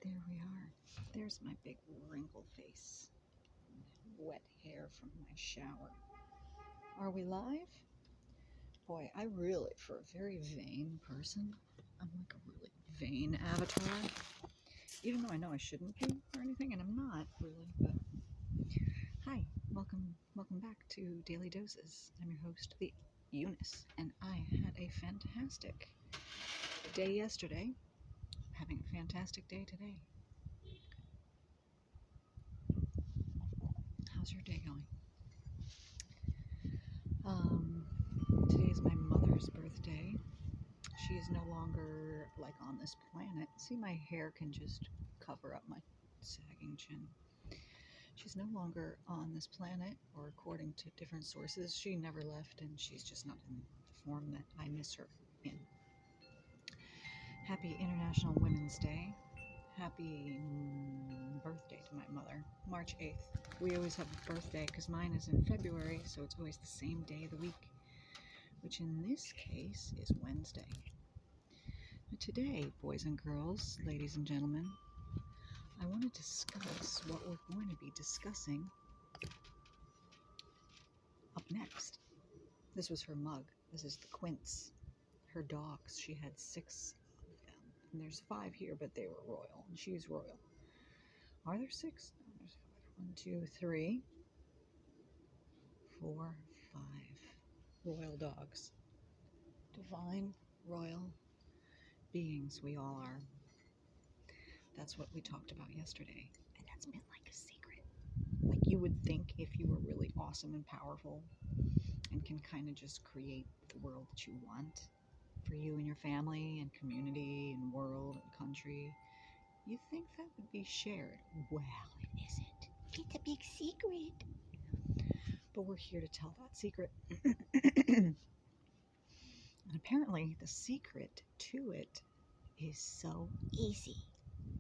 There we are. There's my big wrinkle face. Wet hair from my shower. Are we live? Boy, I really, for a very vain person, I'm like a really vain avatar. Even though I know I shouldn't be or anything, and I'm not really, but hi, welcome back to Daily Doses. I'm your host, the Eunice, and I had a fantastic day yesterday. Having a fantastic day today. How's your day going? Today is my mother's birthday. She is no longer like on this planet. See, my hair can just cover up my sagging chin. She's no longer on this planet, or according to different sources, she never left, and she's just not in the form that I miss her in. Happy International Women's Day. Happy birthday to my mother, March 8th. We always have a birthday because mine is in February, so it's always the same day of the week, which in this case is Wednesday. Today, boys and girls, ladies and gentlemen, I want to discuss what we're going to be discussing up next. This was her mug. This is the Quince. Her dogs. She had 6 of them. And there's 5 here, but they were royal. And she's royal. Are there 6? No, there's 5. 1, 2, 3, 4, 5 royal dogs. Divine, royal beings we all are. That's what we talked about yesterday. And that's been like a secret. Like you would think if you were really awesome and powerful and can kind of just create the world that you want for you and your family and community and world and country, you think that would be shared. Well, it isn't. It's a big secret. But we're here to tell that secret. And apparently the secret to it is so easy.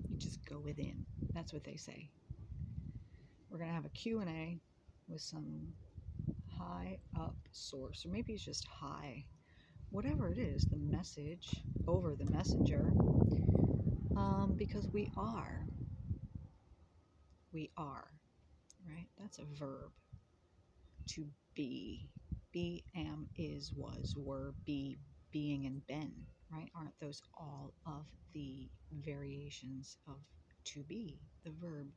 You just go within. That's what they say. We're going to have a Q&A with some high up source, or maybe it's just high, whatever it is, the message over the messenger, because we are, right? That's a verb. To be, am, is, was, were, be, being, and been, right? Aren't those all of the variations of to be, the verb?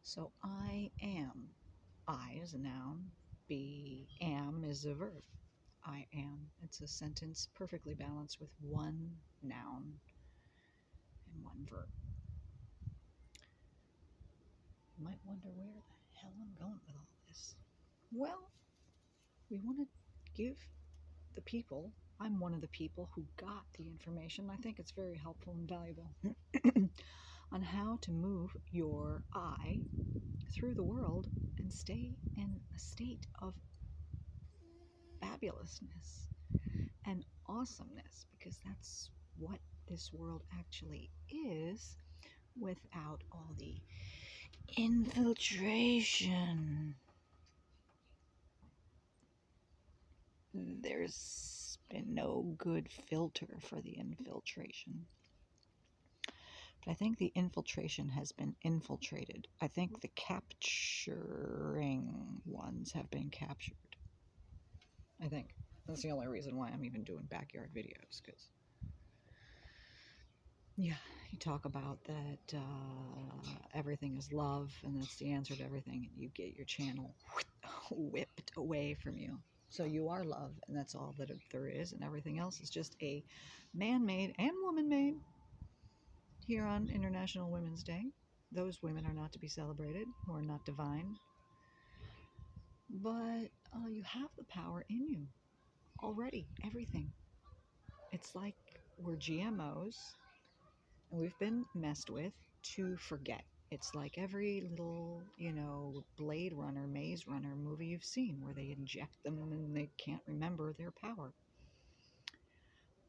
So I am. I is a noun. Be, am is a verb. I am. It's a sentence perfectly balanced with one noun and one verb. You might wonder where the hell I'm going with all this. Well, we want to give the people, I'm one of the people who got the information. I think it's very helpful and valuable on how to move your I through the world and stay in a state of fabulousness and awesomeness, because that's what this world actually is without all the infiltration. There's been no good filter for the infiltration. But I think the infiltration has been infiltrated. I think the capturing ones have been captured. I think. That's the only reason why I'm even doing backyard videos, because, yeah, you talk about that everything is love, and that's the answer to everything, and you get your channel whipped away from you. So you are love, and that's all that there is, and everything else is just a man-made and woman-made here on International Women's Day. Those women are not to be celebrated, who are not divine. But you have the power in you already, everything. It's like we're GMOs, and we've been messed with to forget. It's like every little, Blade Runner, Maze Runner movie you've seen where they inject them and they can't remember their power.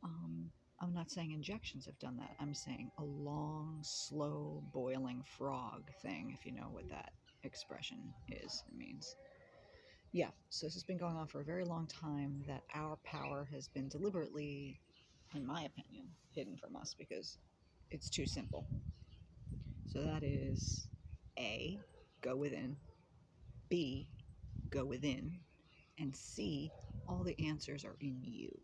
I'm not saying injections have done that. I'm saying a long, slow, boiling frog thing, if you know what that expression is. It means, yeah, so this has been going on for a very long time, that our power has been deliberately, in my opinion, hidden from us because it's too simple. So that is A, go within, B, go within, and C, all the answers are in you.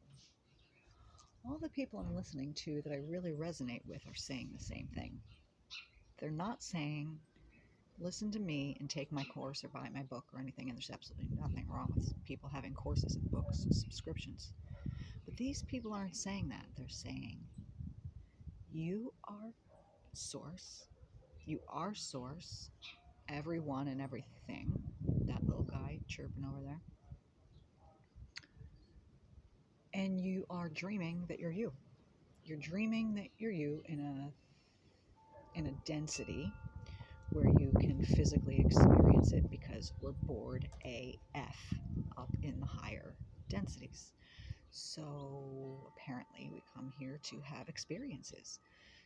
All the people I'm listening to that I really resonate with are saying the same thing. They're not saying, listen to me and take my course or buy my book or anything, and there's absolutely nothing wrong with people having courses and books, subscriptions. But these people aren't saying that. They're saying, you are source. You are source. Everyone and everything. That little guy chirping over there. And you are dreaming that you're you. You're dreaming that you're you in a density where you can physically experience it, because we're bored AF up in the higher densities. So apparently we come here to have experiences.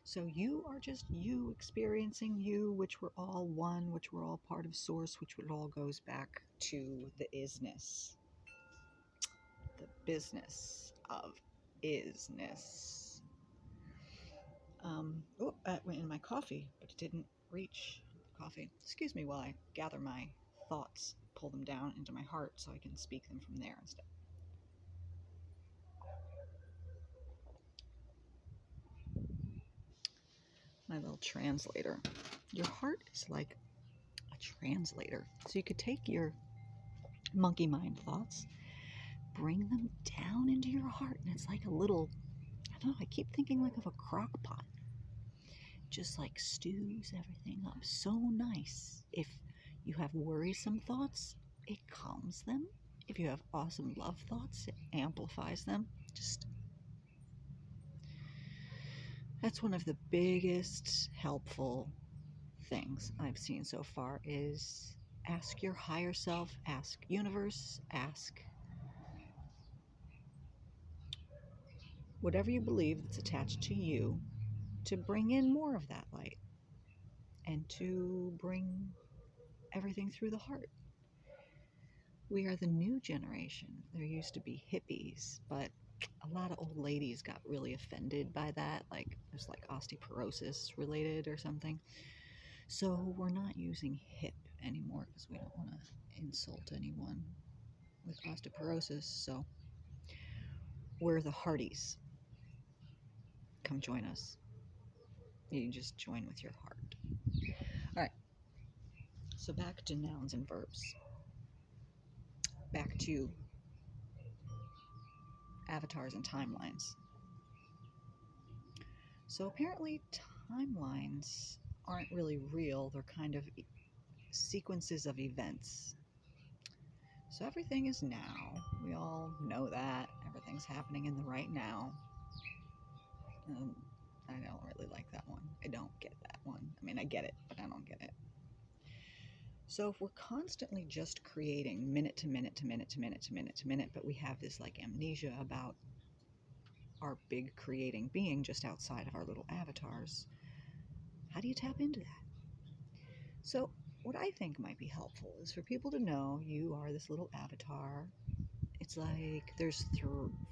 So you are just you experiencing you, which we're all one, which we're all part of source, which it all goes back to the isness, the business of isness. That went in my coffee, but it didn't reach the coffee. Excuse me while I gather my thoughts, pull them down into my heart so I can speak them from there instead. My little translator. Your heart is like a translator. So you could take your monkey mind thoughts, bring them down into your heart, and it's like a little, I don't know, I keep thinking like of a crock pot. Just like stews everything up so nice. If you have worrisome thoughts, it calms them. If you have awesome love thoughts, it amplifies them. That's one of the biggest helpful things I've seen so far is ask your higher self, ask universe, ask whatever you believe that's attached to you to bring in more of that light and to bring everything through the heart. We are the new generation. There used to be hippies, but a lot of old ladies got really offended by that. Like there's like osteoporosis related or something. So we're not using hip anymore because we don't want to insult anyone with osteoporosis. So we're the Hardys. Come join us. You just join with your heart. All right. So back to nouns and verbs. Back to avatars and timelines. So apparently timelines aren't really real. They're kind of sequences of events. So everything is now. We all know that. Everything's happening in the right now. I don't really like that one. I don't get that one. I mean, I get it, but I don't get it. So if we're constantly just creating minute to minute to minute to minute to minute to minute, but we have this like amnesia about our big creating being just outside of our little avatars, how do you tap into that? So what I think might be helpful is for people to know you are this little avatar. It's like there's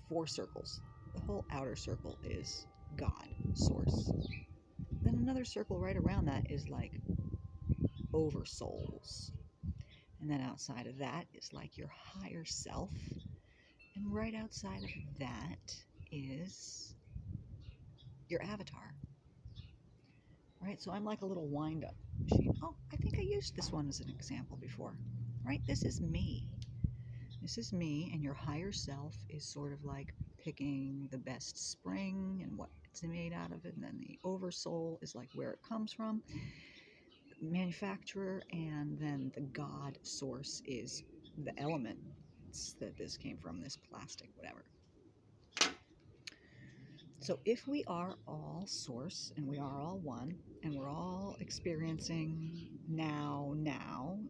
4 circles. The whole outer circle is God, source. Then another circle right around that is like oversouls. And then outside of that is like your higher self. And right outside of that is your avatar. Right? So I'm like a little wind-up machine. Oh, I think I used this one as an example before. Right? This is me. This is me, and your higher self is sort of like picking the best spring and what it's made out of it. And then the oversoul is like where it comes from, manufacturer, and then the God source is the elements that this came from, this plastic, whatever. So if we are all source and we are all one and we're all experiencing now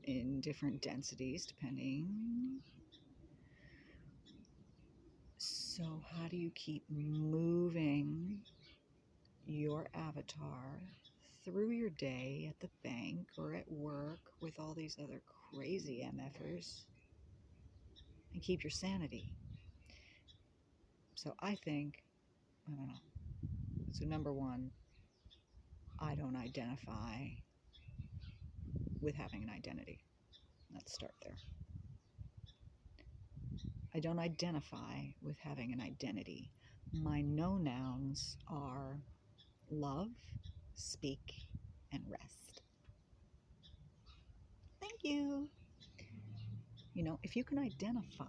in different densities depending, so how do you keep moving your avatar through your day at the bank or at work with all these other crazy MFers and keep your sanity? So I think, I don't know. So number one, I don't identify with having an identity. Let's start there. I don't identify with having an identity. My no-nouns are love, speak, and rest. Thank you. You know, if you can identify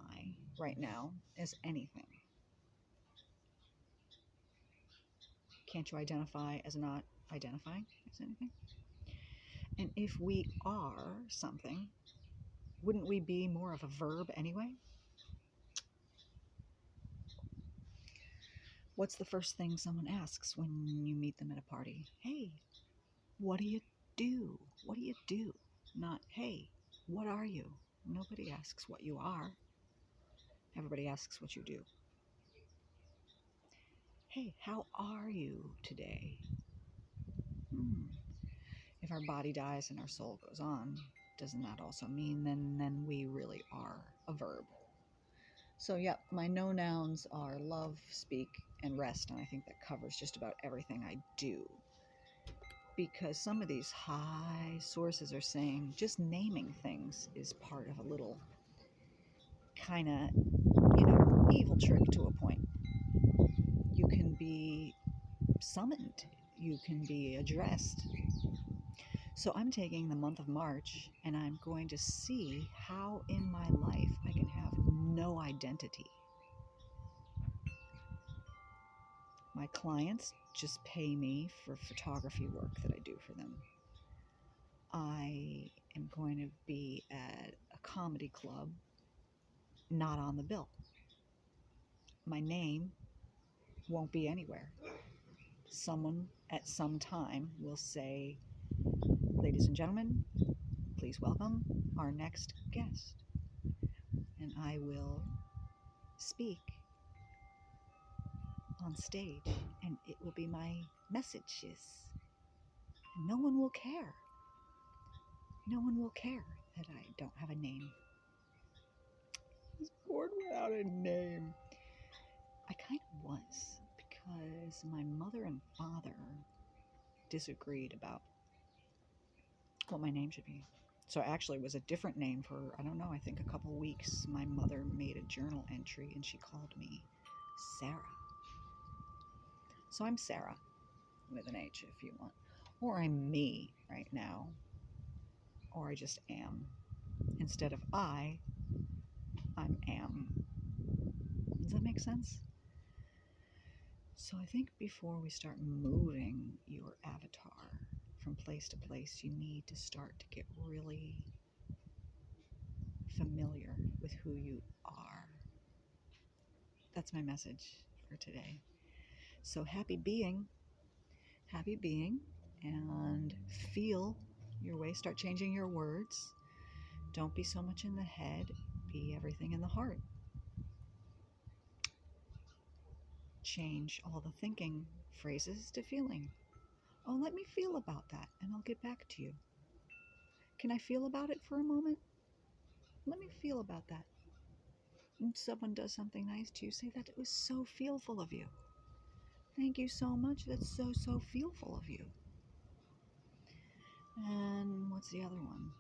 right now as anything, can't you identify as not identifying as anything? And if we are something, wouldn't we be more of a verb anyway? What's the first thing someone asks when you meet them at a party? Hey, what do you do? What do you do? Not, hey, what are you? Nobody asks what you are. Everybody asks what you do. Hey, how are you today? If our body dies and our soul goes on, doesn't that also mean then we really are a verb? So, yeah, my no nouns are love, speak, and rest, and I think that covers just about everything I do. Because some of these high sources are saying just naming things is part of a little kind of, evil trick to a point. You can be summoned, you can be addressed. So I'm taking the month of March and I'm going to see how in my life I can have no identity. My clients just pay me for photography work that I do for them. I am going to be at a comedy club, not on the bill. My name won't be anywhere. Someone at some time will say, ladies and gentlemen, please welcome our next guest. And I will speak on stage, and it will be my messages. And no one will care. No one will care that I don't have a name. I was born without a name. I kind of was, because my mother and father disagreed about what my name should be. So actually it was a different name for, I don't know, I think a couple weeks. My mother made a journal entry and she called me Sarah. So I'm Sarah with an H if you want. Or I'm me right now. Or I just am. Instead of I'm am. Does that make sense? So I think before we start moving your avatar from place to place, you need to start to get really familiar with who you are. That's my message for today. So happy being, and feel your way. Start changing your words. Don't be so much in the head, be everything in the heart. Change all the thinking phrases to feeling. Oh, let me feel about that, and I'll get back to you. Can I feel about it for a moment? Let me feel about that. When someone does something nice to you, say that it was so feelful of you. Thank you so much. That's so feelful of you. And what's the other one?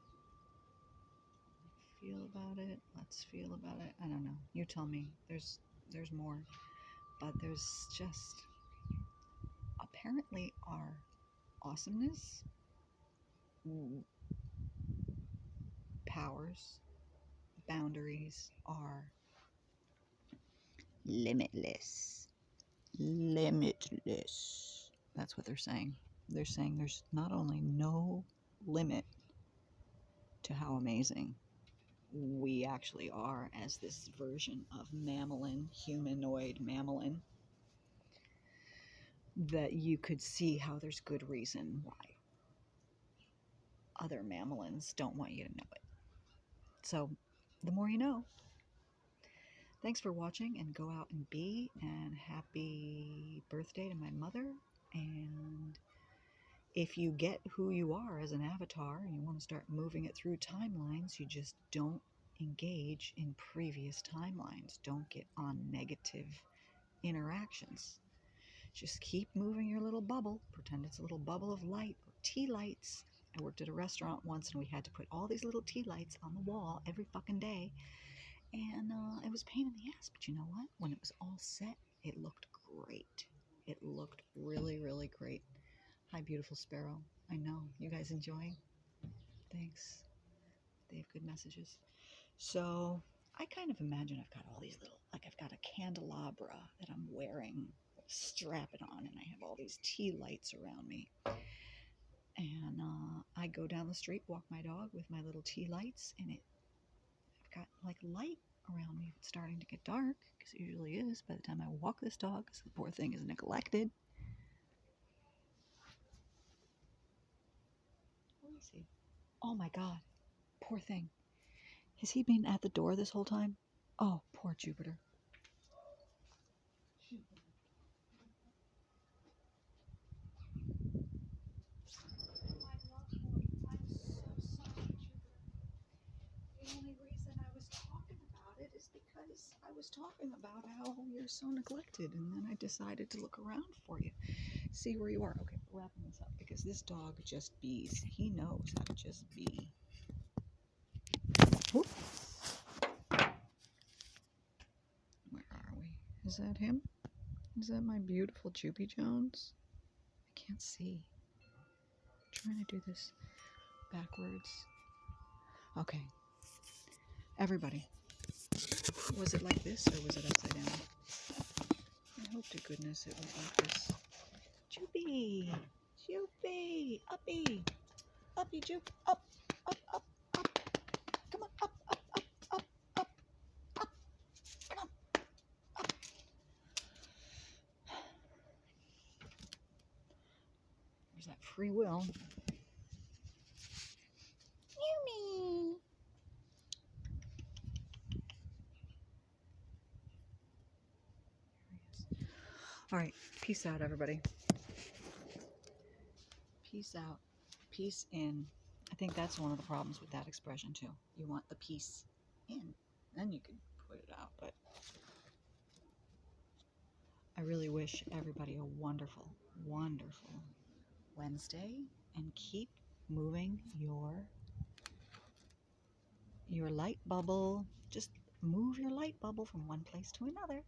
Feel about it. Let's feel about it. I don't know. You tell me. There's more. But there's just apparently our awesomeness, powers, boundaries are limitless. Limitless. That's what they're saying. They're saying there's not only no limit to how amazing we actually are as this version of mammalian, humanoid mammalian, that you could see how there's good reason why other mammalians don't want you to know it. So the more you know. Thanks for watching, and go out and be, and happy birthday to my mother. And if you get who you are as an avatar and you want to start moving it through timelines, you just don't engage in previous timelines. Don't get on negative interactions. Just keep moving your little bubble. Pretend it's a little bubble of light or tea lights. I worked at a restaurant once and we had to put all these little tea lights on the wall every fucking day. And it was a pain in the ass. But you know what? When it was all set, it looked great. It looked really, really great. Hi, beautiful sparrow. I know. You guys enjoying? Thanks. They have good messages. So I kind of imagine I've got all these little, like I've got a candelabra that I'm wearing, strap it on, and I have all these tea lights around me. And I go down the street, walk my dog with my little tea lights, and I've got like light around me. It's starting to get dark, because it usually is by the time I walk this dog, because the poor thing is neglected. Let me see. Oh my God, poor thing. Has he been at the door this whole time? Oh, poor Jupiter. The only reason I was talking about it is because I was talking about how you're so neglected, and then I decided to look around for you, see where you are. Okay, we're wrapping this up because this dog just bees. He knows how to just bee. Whoop. Where are we? Is that him? Is that my beautiful Jupy Jones? I can't see. I'm trying to do this backwards. Okay. Everybody, was it like this or was it upside down? I hope to goodness it was like this. Jupy! Jupy! Uppy! Uppy Jupe! Up! Up! Up! Up! Come on! Up! Up! Up! Up! Up! Up! Come on! Up! There's that free will. Yumi! All right, peace out, everybody. Peace out. Peace in. I think that's one of the problems with that expression, too. You want the peace in. Then you can put it out, but I really wish everybody a wonderful, wonderful Wednesday, and keep moving your light bubble. Just move your light bubble from one place to another.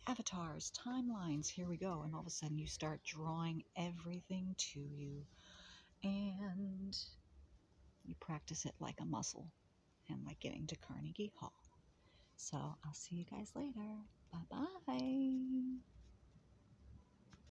Avatars, timelines, here we go. And all of a sudden you start drawing everything to you. And you practice it like a muscle and like getting to Carnegie Hall. So I'll see you guys later. Bye-bye.